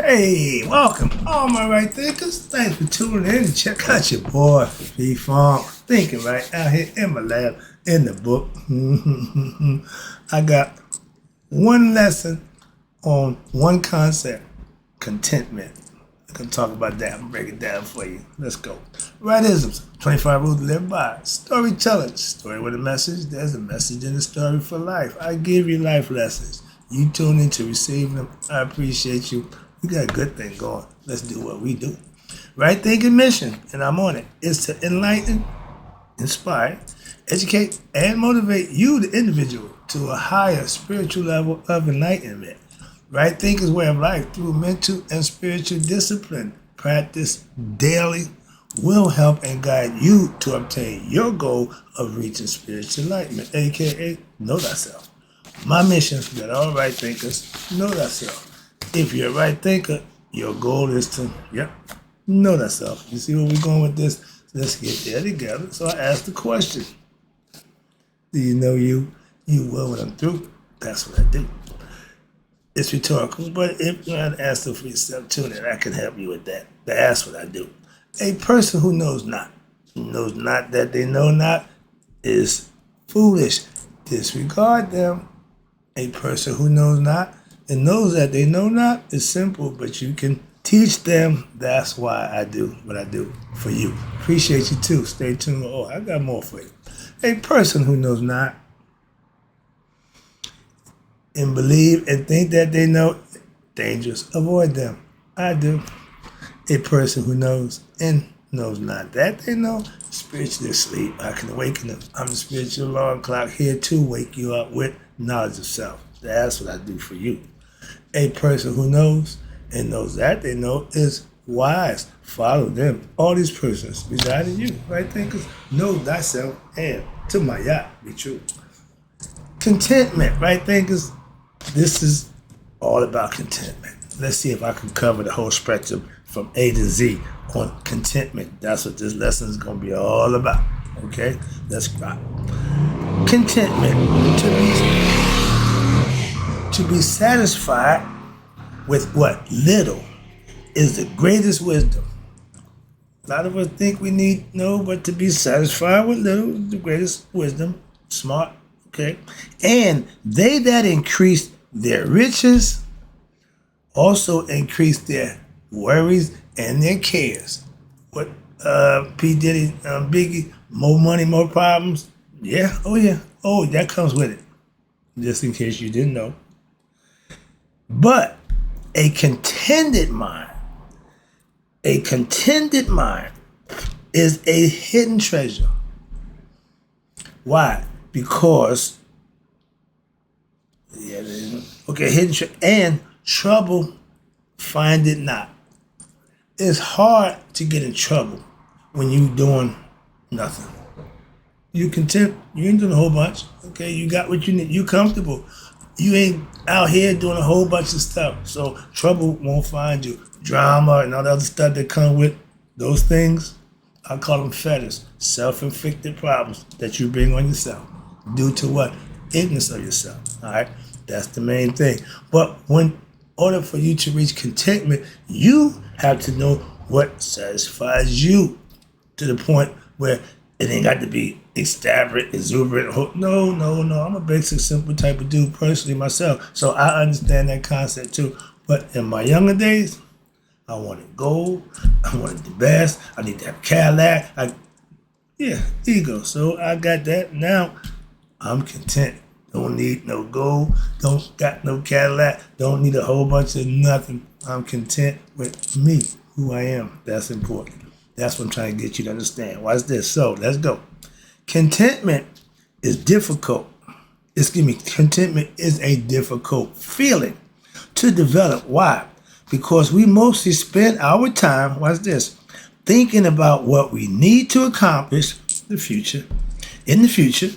Hey, welcome, all my right thinkers. Thanks for tuning in and check out your boy, P-Funk. Thinking right out here in my lab, in the book. I got one lesson on one concept, contentment. I'm going to talk about that and break it down for you. Let's go. Rightisms, 25 rules to live by. Storytelling, story with a message. There's a message in the story for life. I give you life lessons. You tune in to receive them. I appreciate you. We got a good thing going. Let's do what we do. Right thinking mission, and I'm on it, is to enlighten, inspire, educate, and motivate you, the individual, to a higher spiritual level of enlightenment. Right thinking's way of life through mental and spiritual discipline, practice daily, will help and guide you to obtain your goal of reaching spiritual enlightenment, aka know thyself. My mission is that all right thinkers know thyself. If you're a right thinker, your goal is to, know thyself. You see where we're going with this? Let's get there together. So I asked the question, do you know you? You will when I'm through. That's what I do. It's rhetorical, but if you want to answer for yourself, tune in. I can help you with that. That's what I do. A person who knows not that they know not, is foolish. Disregard them. A person who knows not and knows that they know not is simple, but you can teach them. That's why I do what I do for you. Appreciate you too. Stay tuned. Oh, I got more for you. A person who knows not and believe and think that they know, dangerous. Avoid them. I do. A person who knows and knows not that they know, spiritually asleep. I can awaken them. I'm the spiritual alarm clock here to wake you up with knowledge of self. That's what I do for you. A person who knows and knows that they know is wise. Follow them. All these persons reside in you. Right thinkers, know thyself and to my yacht be true. Contentment, right thinkers, this is all about contentment. Let's see if I can cover the whole spectrum from A to Z on contentment. That's what this lesson is going to be all about. Okay? Let's rock. Contentment, to be satisfied with what little is the greatest wisdom. A lot of us think we need but to be satisfied with little is the greatest wisdom. Smart, okay? And they that increase their riches also increase their worries and their cares. What P. Diddy, Biggie, more money, more problems? Yeah, oh yeah. Oh, that comes with it. Just in case you didn't know. But a contented mind is a hidden treasure. Why? Because, hidden treasure, and trouble find it not. It's hard to get in trouble when you doing nothing. You content, you ain't doing a whole bunch. Okay, you got what you need, you comfortable. You ain't out here doing a whole bunch of stuff, so trouble won't find you. Drama and all the other stuff that come with those things, I call them fetters, self-inflicted problems that you bring on yourself due to what? Ignorance of yourself. All right, that's the main thing. But in order for you to reach contentment, you have to know what satisfies you to the point where it ain't got to be extravagant, exuberant. No. I'm a basic, simple type of dude personally myself. So I understand that concept too. But in my younger days, I wanted gold. I wanted the best. I need to have a Cadillac. Ego. So I got that. Now I'm content. Don't need no gold. Don't got no Cadillac. Don't need a whole bunch of nothing. I'm content with me, who I am. That's important. That's what I'm trying to get you to understand. Watch this. So let's go. Contentment is difficult. Contentment is a difficult feeling to develop. Why? Because we mostly spend our time, watch this, thinking about what we need to accomplish in the future,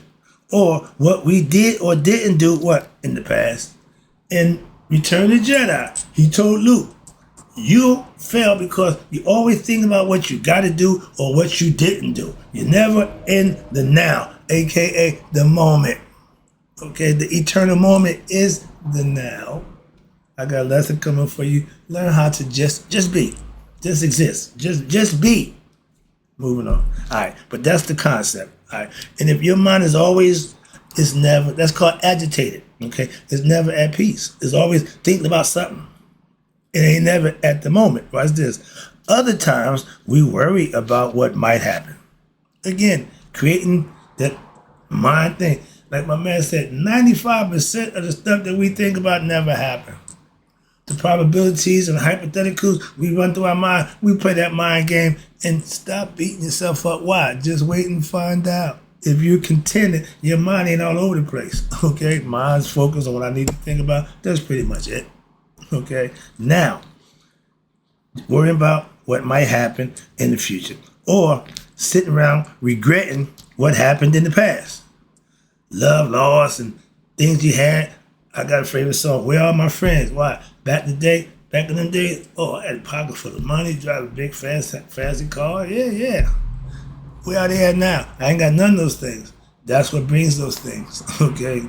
or what we did or didn't do, in the past. In Return of the Jedi, he told Luke, you fail because you always think about what you got to do or what you didn't do. You're never in the now, aka the moment. Okay, the eternal moment is the now. I got a lesson coming for you. Learn how to just be. Just exist. Just be. Moving on. All right. But that's the concept. All right. And if your mind is always, it's never, that's called agitated. Okay. It's never at peace. It's always thinking about something. It ain't never at the moment. Watch this. Other times we worry about what might happen. Again, creating that mind thing. Like my man said, 95% of the stuff that we think about never happen. The probabilities and hypotheticals we run through our mind, we play that mind game and stop beating yourself up. Why? Just wait and find out. If you're contented, your mind ain't all over the place. Okay? Mind's focused on what I need to think about. That's pretty much it. Okay? Now, worrying about what might happen in the future. Or sitting around regretting what happened in the past. Love, loss, and things you had. I got a favorite song. Where are my friends? Why? Back in the day, oh, I had a pocket full of money, drive a big fancy car. Yeah. Where are they at now? I ain't got none of those things. That's what brings those things. Okay?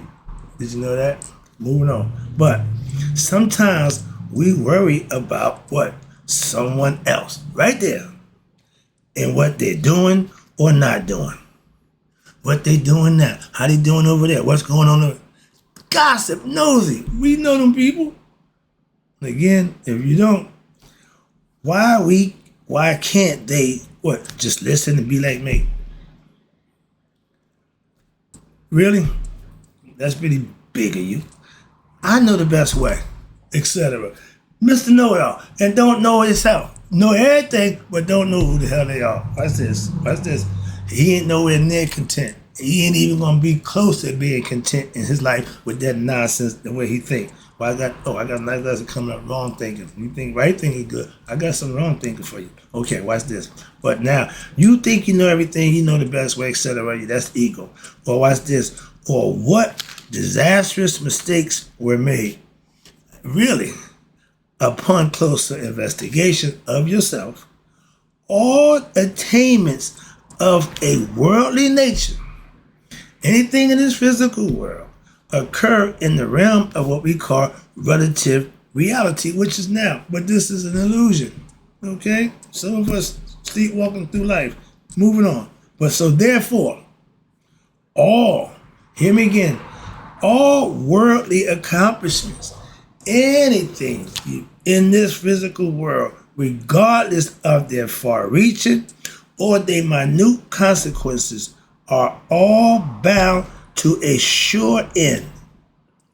Did you know that? Moving on. But sometimes we worry about what? Someone else. Right there. And what they're doing or not doing. What they doing now. How they doing over there. What's going on over there. Gossip, nosy. We know them people. Again, if you don't, why can't they, just listen and be like me? Really? That's pretty big of you. I know the best way, etc. Mr. Know-it-all, and don't know himself. Know everything, but don't know who the hell they are. Watch this. He ain't nowhere near content. He ain't even gonna be close to being content in his life with that nonsense the way he think. Well, I got a nice lesson coming up, wrong thinking. You think right thinking good. I got some wrong thinking for you. Okay, watch this. But now, you think you know everything, you know the best way, etc. That's ego. Or watch this. Or what disastrous mistakes were made. Really, upon closer investigation of yourself, all attainments of a worldly nature, anything in this physical world, occur in the realm of what we call relative reality, which is now. But this is an illusion. Okay? Some of us sleepwalking through life. Moving on. But so therefore, hear me again, all worldly accomplishments, anything in this physical world, regardless of their far-reaching or their minute consequences, are all bound to a sure end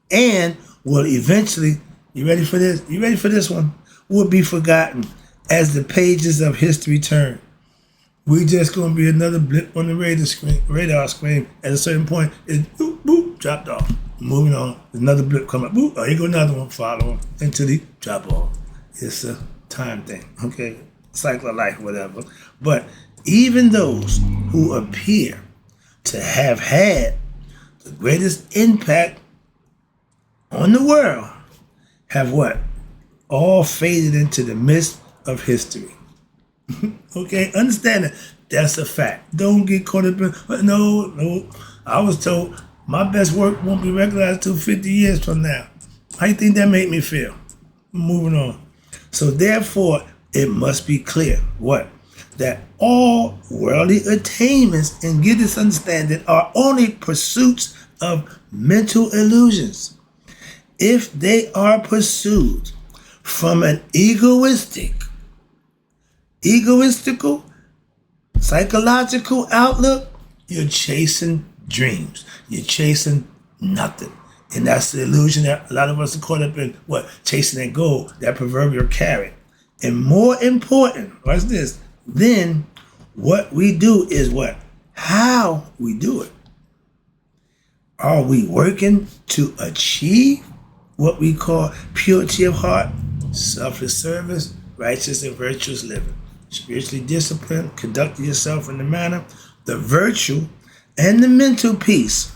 and will eventually, you ready for this? You ready for this one? Will be forgotten as the pages of history turn. We just gonna be another blip on the radar screen. At a certain point, it's boop, boop, dropped off. Moving on, another blip come up, boop, here go another one following until the drop off. It's a time thing, okay? Cycle of life, whatever. But even those who appear to have had the greatest impact on the world have what? All faded into the mist of history. Okay, understand that. That's a fact. Don't get caught up in, no. I was told my best work won't be recognized till 50 years from now. How do you think that made me feel? Moving on. So therefore, it must be clear, what? That all worldly attainments, and get this understanding, are only pursuits of mental illusions. If they are pursued from an egoistical, psychological outlook, you're chasing dreams. You're chasing nothing. And that's the illusion that a lot of us are caught up in, what? Chasing that goal, that proverbial carrot. And more important, watch this, then what we do is what? How we do it. Are we working to achieve what we call purity of heart, selfless service, righteous and virtuous living, spiritually disciplined, conducting yourself in the manner, the virtue and the mental peace,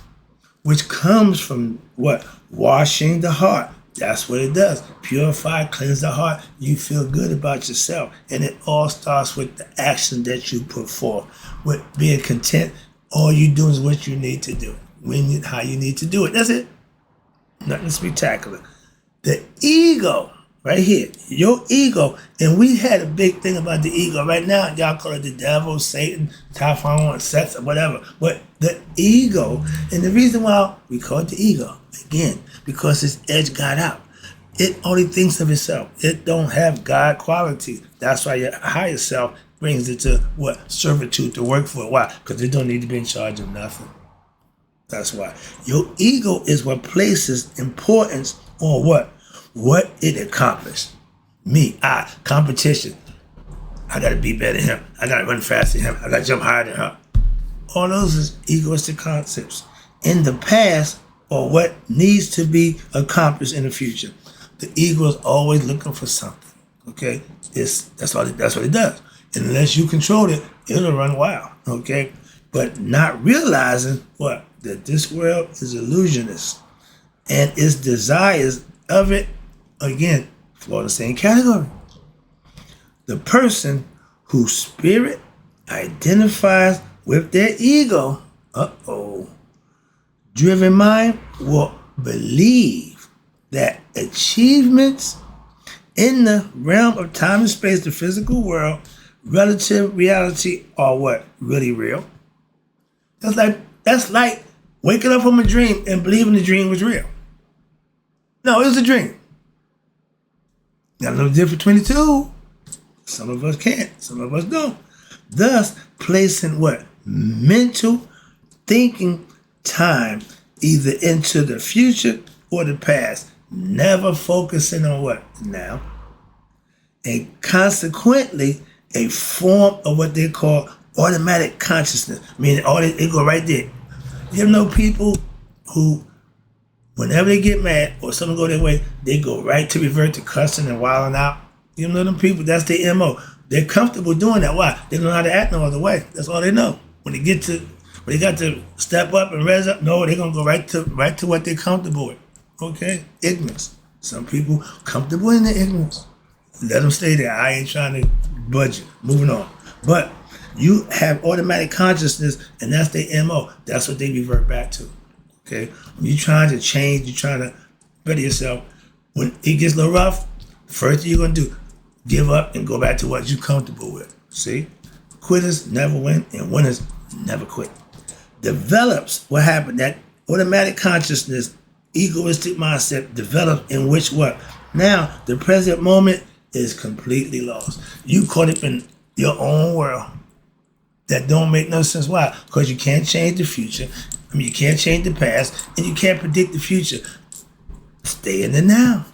which comes from what? Washing the heart. That's what it does. Purify, cleanse the heart. You feel good about yourself. And it all starts with the action that you put forth. With being content, all you do is what you need to do. How you need to do it. That's it. Nothing spectacular. The ego, right here, your ego, and we had a big thing about the ego. Right now, y'all call it the devil, Satan, Typhon, sex, or whatever. But the ego, and the reason why we call it the ego, again, because its edge got out. It only thinks of itself. It don't have God quality. That's why your higher self brings it to what? Servitude, to work for it. Why? Because it don't need to be in charge of nothing. That's why. Your ego is what places importance on what? What it accomplished. Me, competition. I got to be better than him. I got to run faster than him. I got to jump higher than her. All those is egoistic concepts. In the past, or what needs to be accomplished in the future. The ego is always looking for something. Okay? That's what it does. And unless you control it, it'll run wild. Okay? But not realizing what? That this world is illusionist. And its desires of it, again, fall in the same category. The person whose spirit identifies with their ego, driven mind will believe that achievements in the realm of time and space, the physical world, relative reality, are what? Really real. That's like waking up from a dream and believing the dream was real. No, it was a dream. Got a little difference between the two. Some of us can't, some of us don't. Thus, placing what? Mental thinking time either into the future or the past, never focusing on what? Now. And consequently, a form of what they call automatic consciousness. Meaning, it go right there. You know people who, whenever they get mad or something go their way, they go right to revert to cussing and wilding out. You know them people, that's their MO. They're comfortable doing that. Why? They don't know how to act no other way. That's all they know. When they got to step up and raise up, no, they're gonna go right to what they're comfortable with. Okay? Ignorance. Some people comfortable in their ignorance. Let them stay there. I ain't trying to budge it. Moving on. But you have automatic consciousness, and that's their MO. That's what they revert back to. Okay? When you're trying to change, you're trying to better yourself. When it gets a little rough, first thing you're gonna do, give up and go back to what you're comfortable with. See? Quitters never win, and winners never quit. Develops what happened. That automatic consciousness, egoistic mindset develops in which what? Now, the present moment is completely lost. You caught up in your own world. That don't make no sense. Why? Because you can't change the future. You can't change the past, and you can't predict the future. Stay in the now.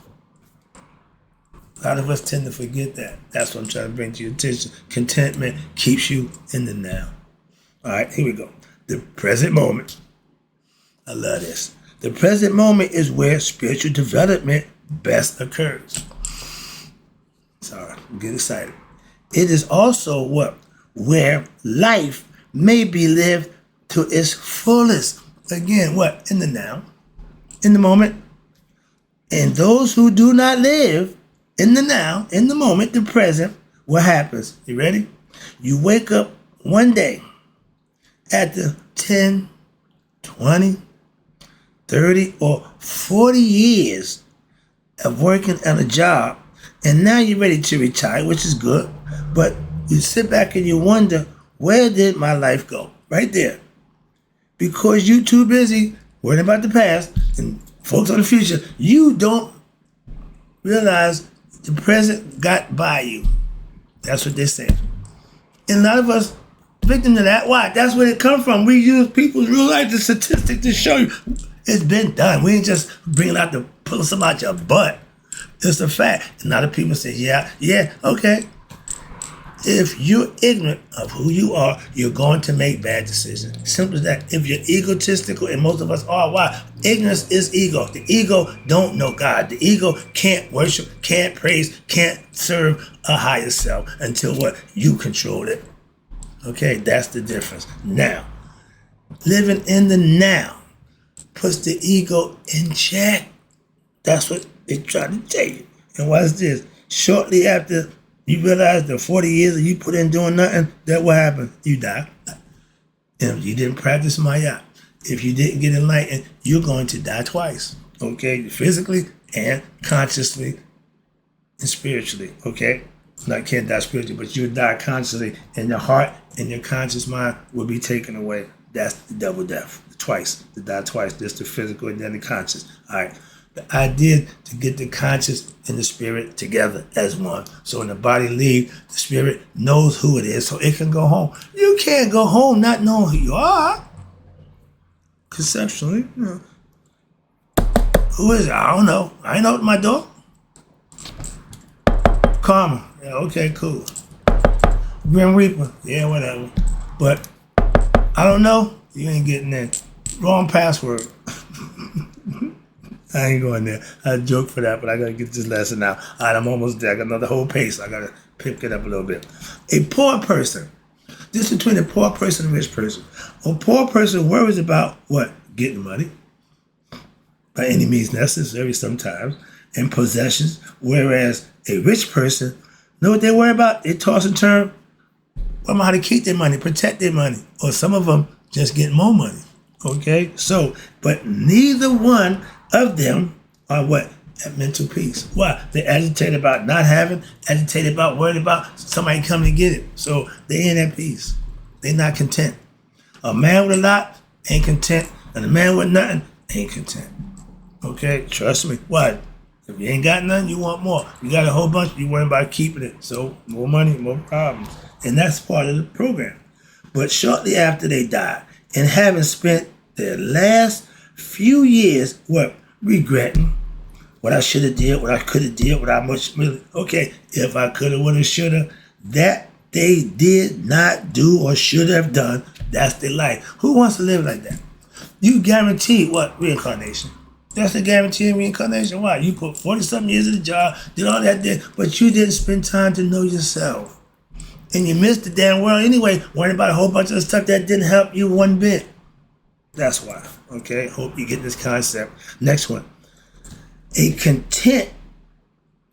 A lot of us tend to forget that. That's what I'm trying to bring to your attention. Contentment keeps you in the now. All right, here we go. The present moment. I love this. The present moment is where spiritual development best occurs. Sorry, I'm getting excited. It is also what? Where life may be lived to its fullest. Again, what? In the now, in the moment. And those who do not live in the now, in the moment, the present, what happens? You ready? You wake up one day after 10, 20, 30, or 40 years of working at a job, and now you're ready to retire, which is good, but you sit back and you wonder, where did my life go? Right there. Because you're too busy worrying about the past and focus on the future, you don't realize the present got by you. That's what they say. And a lot of us victim to that. Why? That's where it come from. We use people's real life, the statistics to show you it's been done. We ain't just bringing out the pull something out your butt. It's a fact. And a lot of people say, yeah, okay. If you're ignorant of who you are, you're going to make bad decisions. Simple as that. If you're egotistical, and most of us are, why? Ignorance is ego. The ego don't know God. The ego can't worship, can't praise, can't serve a higher self until what? You control it. Okay, that's the difference. Now, living in the now puts the ego in check. That's what they try to tell you. And watch this. Shortly after you realize the 40 years that you put in doing nothing, that what happened? You die. And if you didn't practice Maya, if you didn't get enlightened, you're going to die twice. Okay? Physically and consciously and spiritually, okay? Not can't die spiritually, but you die consciously, and your heart and your conscious mind will be taken away. That's the double death, twice, to die twice. Just the physical and then the conscious. All right. The idea to get the conscious and the spirit together as one. So when the body leaves, the spirit knows who it is, so it can go home. You can't go home not knowing who you are. Conceptually, you know. Who is it? I don't know. I ain't opened my door. Karma. Yeah, okay, cool. Grim Reaper. Yeah, whatever. But I don't know. You ain't getting in. Wrong password. I ain't going there. I joke for that, but I gotta get this lesson out. All right, I'm almost there. I got another whole pace. I gotta pick it up a little bit. A poor person. This is between a poor person and a rich person. A poor person worries about what? Getting money. By any means necessary sometimes. And possessions. Whereas a rich person, know what they worry about? They toss and turn. Worry about how to keep their money, protect their money. Or some of them just get more money. Okay? So, but neither one of them are what? At mental peace. Why? They're agitated about not having, agitated about, worried about somebody coming to get it. So they ain't at peace. They're not content. A man with a lot ain't content, and a man with nothing ain't content. Okay? Trust me. Why? If you ain't got nothing, you want more. You got a whole bunch, you worry about keeping it. So more money, more problems. And that's part of the program. But shortly after they died, and having spent their last few years, what? Regretting what I should have did, what I could have did, what I much really, okay, if I could have, would have, should have, that they did not do or should have done, that's their life. Who wants to live like that? You guarantee what? Reincarnation. That's the guarantee of reincarnation. Why? You put 40-something years in the job, did all that, but you didn't spend time to know yourself. And you missed the damn world anyway, worrying about a whole bunch of stuff that didn't help you one bit. That's why. Okay? Hope you get this concept. Next one. A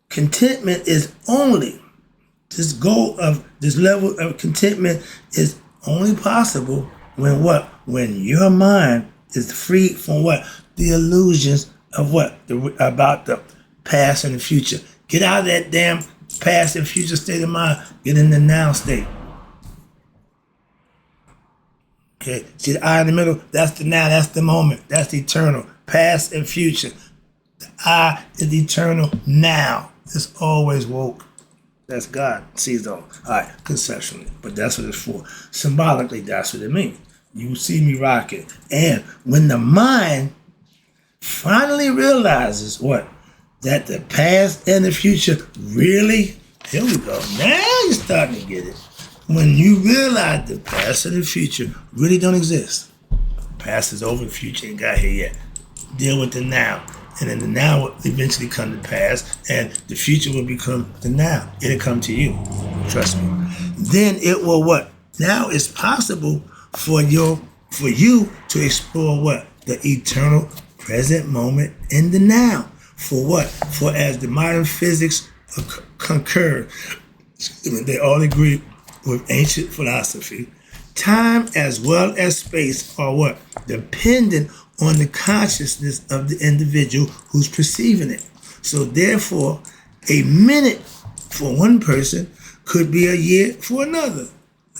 contentment is only, this goal of this level of contentment is only possible when what? When your mind is free from what? The illusions of what? About the past and the future. Get out of that damn past and future state of mind. Get in the now state. Okay, see the I in the middle? That's the now, that's the moment. That's the eternal. Past and future. The I is the eternal now. It's always woke. That's God. Sees all. All right, conceptually. But that's what it's for. Symbolically, that's what it means. You see me rocking. And when the mind finally realizes what? That the past and the future really, here we go. Now you're starting to get it. When you realize the past and the future really don't exist. The past is over, the future ain't got here yet. Deal with the now. And then the now will eventually come to pass, and the future will become the now. It'll come to you. Trust me. Then it will what? Now it's possible for you to explore what? The eternal present moment in the now. For what? For as the modern physics concur, they all agree with ancient philosophy, time as well as space are what? Dependent on the consciousness of the individual who's perceiving it. So therefore, a minute for one person could be a year for another.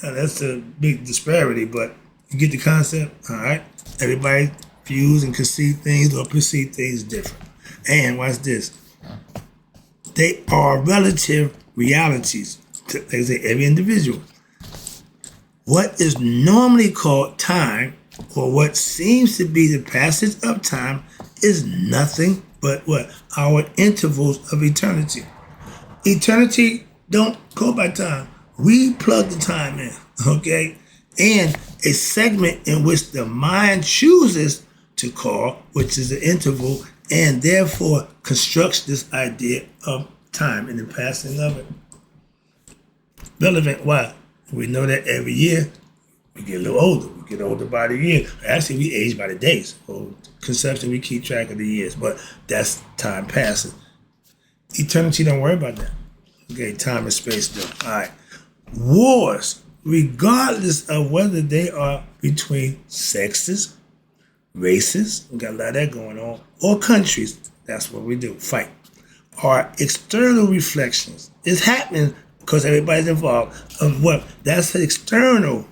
Now that's a big disparity, but you get the concept, all right? Everybody views and conceive things or perceive things different. And watch this. They are relative realities to, like I say, every individual. What is normally called time, or what seems to be the passage of time, is nothing but what? Our intervals of eternity. Eternity don't go by time. We plug the time in, okay? And a segment in which the mind chooses to call, which is the interval, and therefore constructs this idea of time and the passing of it. Relevant, why? We know that every year we get a little older. We get older by the year. Actually, we age by the days. So conception, we keep track of the years, but that's time passing. Eternity, don't worry about that. Okay, time and space do. All right. Wars, regardless of whether they are between sexes, races, we got a lot of that going on, or countries, that's what we do, fight, are external reflections. It's happening because everybody's involved of what? That's an external,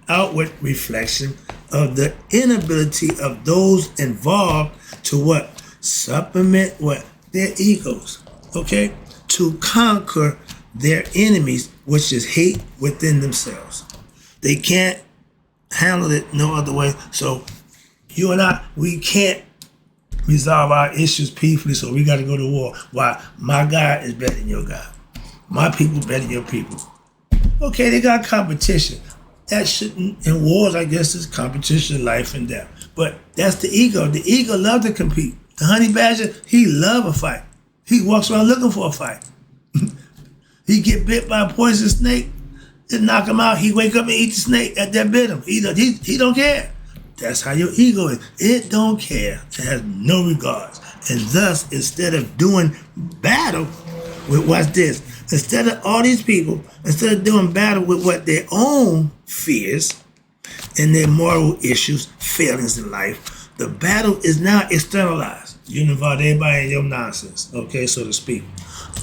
outward reflection of the inability of those involved to what? Supplement what? Their egos, okay? To conquer their enemies, which is hate within themselves. They can't handle it no other way. So you and I, we can't resolve our issues peacefully, so we got to go to war. Why? My God is better than your God. My people better than your people. Okay, they got competition. That shouldn't, in wars, I guess, is competition, life and death. But that's the ego. The ego loves to compete. The honey badger, he love a fight. He walks around looking for a fight. He get bit by a poisonous snake, it knock him out. He wake up and eat the snake that bit him. He don't care. That's how your ego is. It don't care. It has no regards. And thus, instead of doing battle with what's this, instead of all these people, instead of doing battle with what their own fears and their moral issues, failings in life, the battle is now externalized. You involve everybody in your nonsense, okay, so to speak.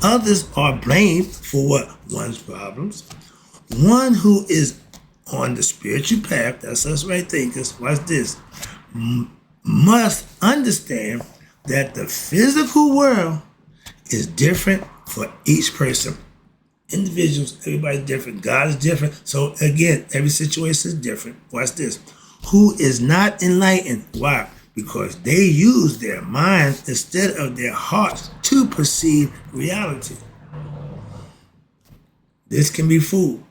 Others are blamed for what? One's problems. One who is on the spiritual path, that's us right thinkers, watch this, must understand that the physical world is different for each person. Individuals, everybody's different. God is different. So again, every situation is different. Watch this. Who is not enlightened. Why? Because they use their minds instead of their hearts to perceive reality. This can be fooled.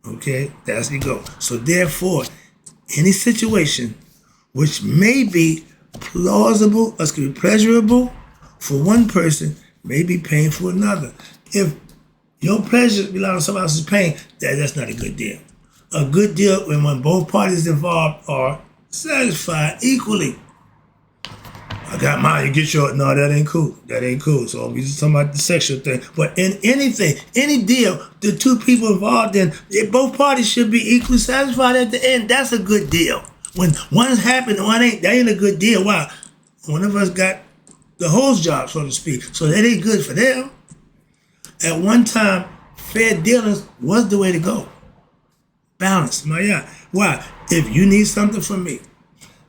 Okay, that's the go. So therefore, any situation which may be plausible, or can be pleasurable for one person, may be painful for another. If your pleasure belongs to someone else's pain, that's not a good deal. A good deal when both parties involved are satisfied equally. I got mine, you get yours. No, that ain't cool. That ain't cool. So we just talking about the sexual thing. But in anything, any deal, the two people involved in, both parties should be equally satisfied at the end. That's a good deal. When one's happened, one ain't, that ain't a good deal. Why? One of us got the hose job, so to speak. So that ain't good for them. At one time, fair dealings was the way to go. Balance, my yeah. Why? If you need something from me,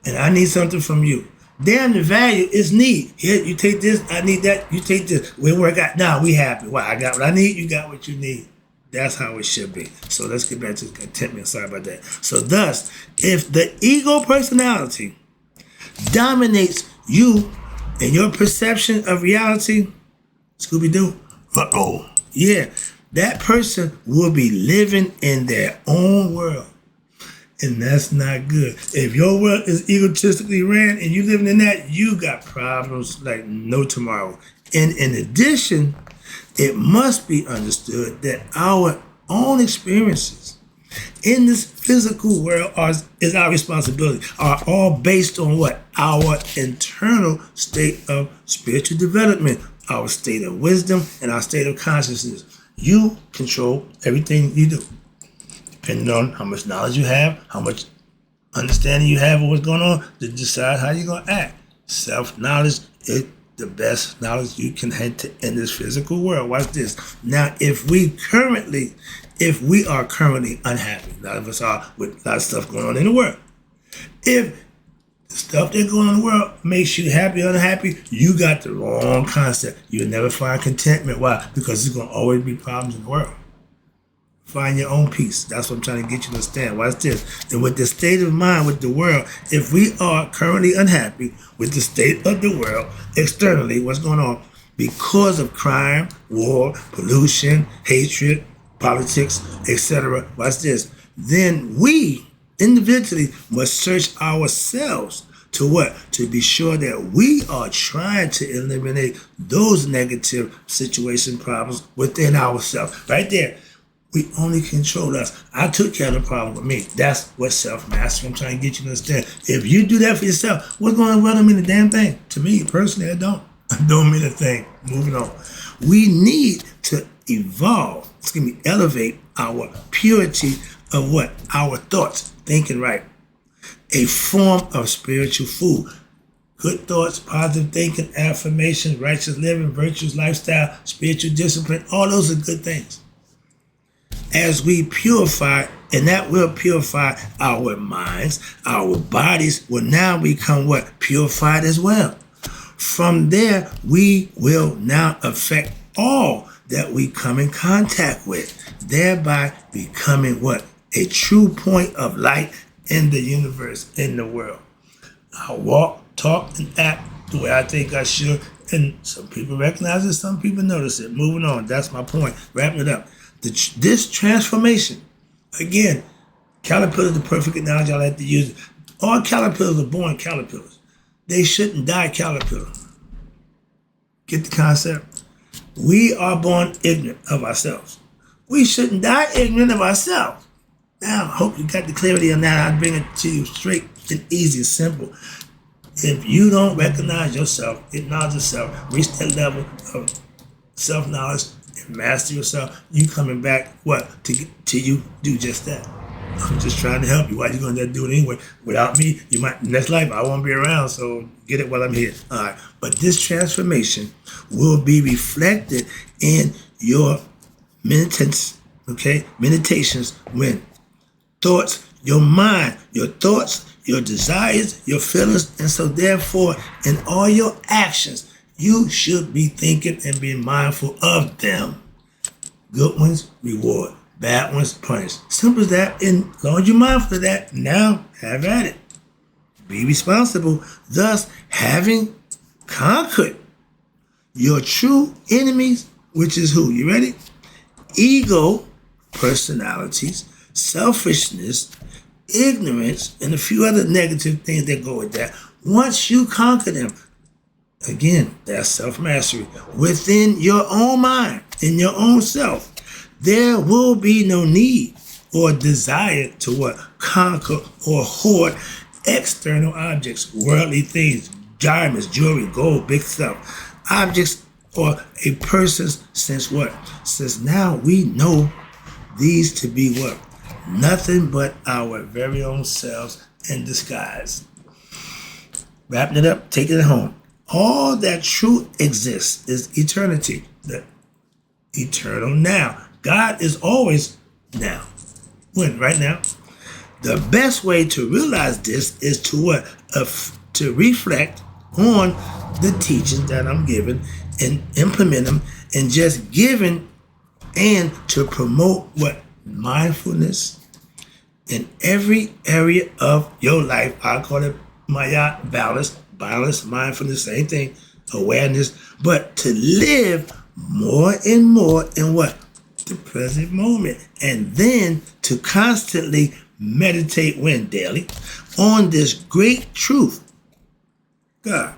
and I need something from you, damn, the value is need. Here, you take this, I need that, you take this. We work out, now we happy. Why? I got what I need, you got what you need. That's how it should be. So let's get back to contentment. Sorry about that. So thus, if the ego personality dominates you and your perception of reality, Scooby-Doo, yeah, that person will be living in their own world. And that's not good. If your world is egotistically ran and you living in that, you got problems like no tomorrow. And in addition, it must be understood that our own experiences in this physical world is our responsibility, are all based on what? Our internal state of spiritual development, our state of wisdom, and our state of consciousness. You control everything you do, depending on how much knowledge you have, how much understanding you have of what's going on, to decide how you're going to act. Self-knowledge is the best knowledge you can have in this physical world. Watch this. Now, if we are currently unhappy, a lot of us are with a lot of stuff going on in the world. If the stuff that's going on in the world makes you happy or unhappy, you got the wrong concept. You'll never find contentment. Why? Because there's going to always be problems in the world. Find your own peace. That's what I'm trying to get you to understand. Watch this. And with the state of mind with the world, if we are currently unhappy with the state of the world externally, what's going on? Because of crime, war, pollution, hatred, politics, etc. Watch this. Then we individually must search ourselves to what? To be sure that we are trying to eliminate those negative situation problems within ourselves. Right there. We only control us. I took care of the problem with me. That's what self-mastery I'm trying to get you to understand. If you do that for yourself, what's going on? Don't mean a damn thing. To me, personally, I don't. I don't mean a thing. Moving on. We need to evolve, elevate our purity of what? Our thoughts, thinking right. a form of spiritual food. Good thoughts, positive thinking, affirmation, righteous living, virtuous lifestyle, spiritual discipline, all those are good things. As we purify, and that will purify our minds, our bodies will now become what? Purified as well. From there, we will now affect all that we come in contact with, thereby becoming what? A true point of light in the universe, in the world. I walk, talk, and act the way I think I should, and some people recognize it, some people notice it. Moving on, that's my point. Wrapping it up. This transformation, again, caterpillar is the perfect analogy I like to use. All caterpillars are born caterpillars. They shouldn't die caterpillar. Get the concept? We are born ignorant of ourselves. We shouldn't die ignorant of ourselves. Now, I hope you got the clarity on that. I'll bring it to you straight and easy and simple. If you don't recognize yourself, acknowledge yourself, reach that level of self-knowledge and master yourself, you coming back, what? To you do just that. I'm just trying to help you. Why are you going to do it anyway? Without me, you might, next life, I won't be around, so get it while I'm here. All right. But this transformation will be reflected in your meditations, when thoughts, your mind, your thoughts, your desires, your feelings, and so therefore, in all your actions, you should be thinking and being mindful of them. Good ones, reward. Bad ones, punish. Simple as that. And as long as you're mindful of that, now have at it. Be responsible. Thus, having conquered your true enemies, which is who? You ready? Ego, personalities, selfishness, ignorance, and a few other negative things that go with that. Once you conquer them, again, that's self-mastery. Within your own mind, in your own self, there will be no need or desire to what? Conquer or hoard external objects, worldly things, diamonds, jewelry, gold, big stuff, objects, or a person's, since what? Since now we know these to be what? Nothing but our very own selves in disguise. Wrapping it up, taking it home. All that true exists is eternity, the eternal now. God is always now. When? Right now. The best way to realize this is to what? To reflect on the teachings that I'm giving and implement them, and just giving and to promote what? Mindfulness in every area of your life. I call it balance, mindfulness, same thing, awareness, but to live more and more in what? The present moment. And then to constantly meditate when? Daily. On this great truth. God.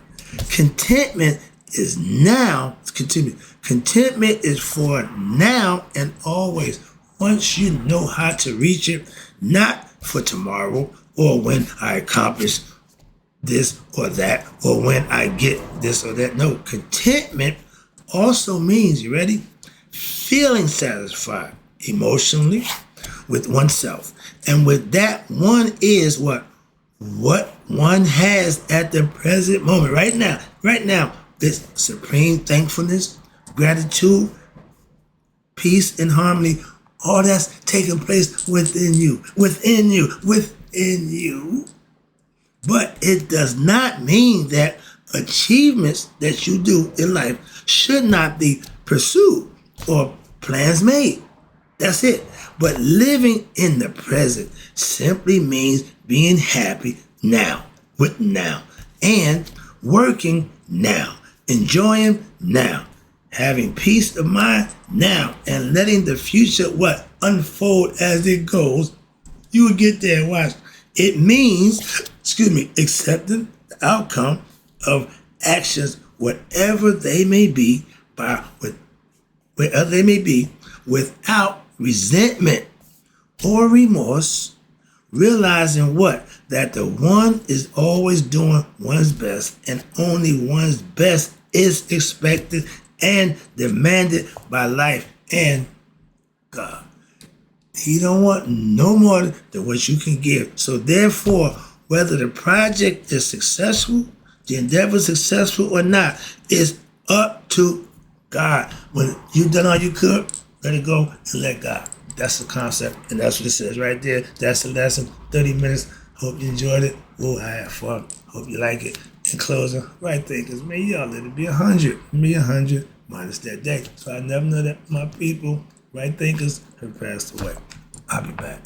Contentment is now. Contentment is for now and always. Once you know how to reach it, not for tomorrow or when I accomplish this or that or when I get this or that. No, contentment also means, you ready? Feeling satisfied emotionally with oneself. And with that, one is what one has at the present moment. Right now, this supreme thankfulness, gratitude, peace, and harmony, all that's taking place within you. But it does not mean that achievements that you do in life should not be pursued or plans made. That's it. But living in the present simply means being happy now, with now, and working now, enjoying now, having peace of mind now, and letting the future what? Unfold as it goes. You will get there and watch. It means, accepting the outcome of actions, whatever they may be, without resentment or remorse, realizing what? That the one is always doing one's best, and only one's best is expected and demanded by life and God. He don't want no more than what you can give. So therefore, Whether the project is successful, the endeavor is successful or not, is up to God. When you've done all you could, let it go and let God. That's the concept, and that's what it says right there. That's the lesson. 30 minutes. Hope you enjoyed it. Oh, I had fun. Hope you like it. In closing, right thinkers, may y'all let it be 100. Me 100 minus that day. So I never know that my people, right thinkers, have passed away. I'll be back.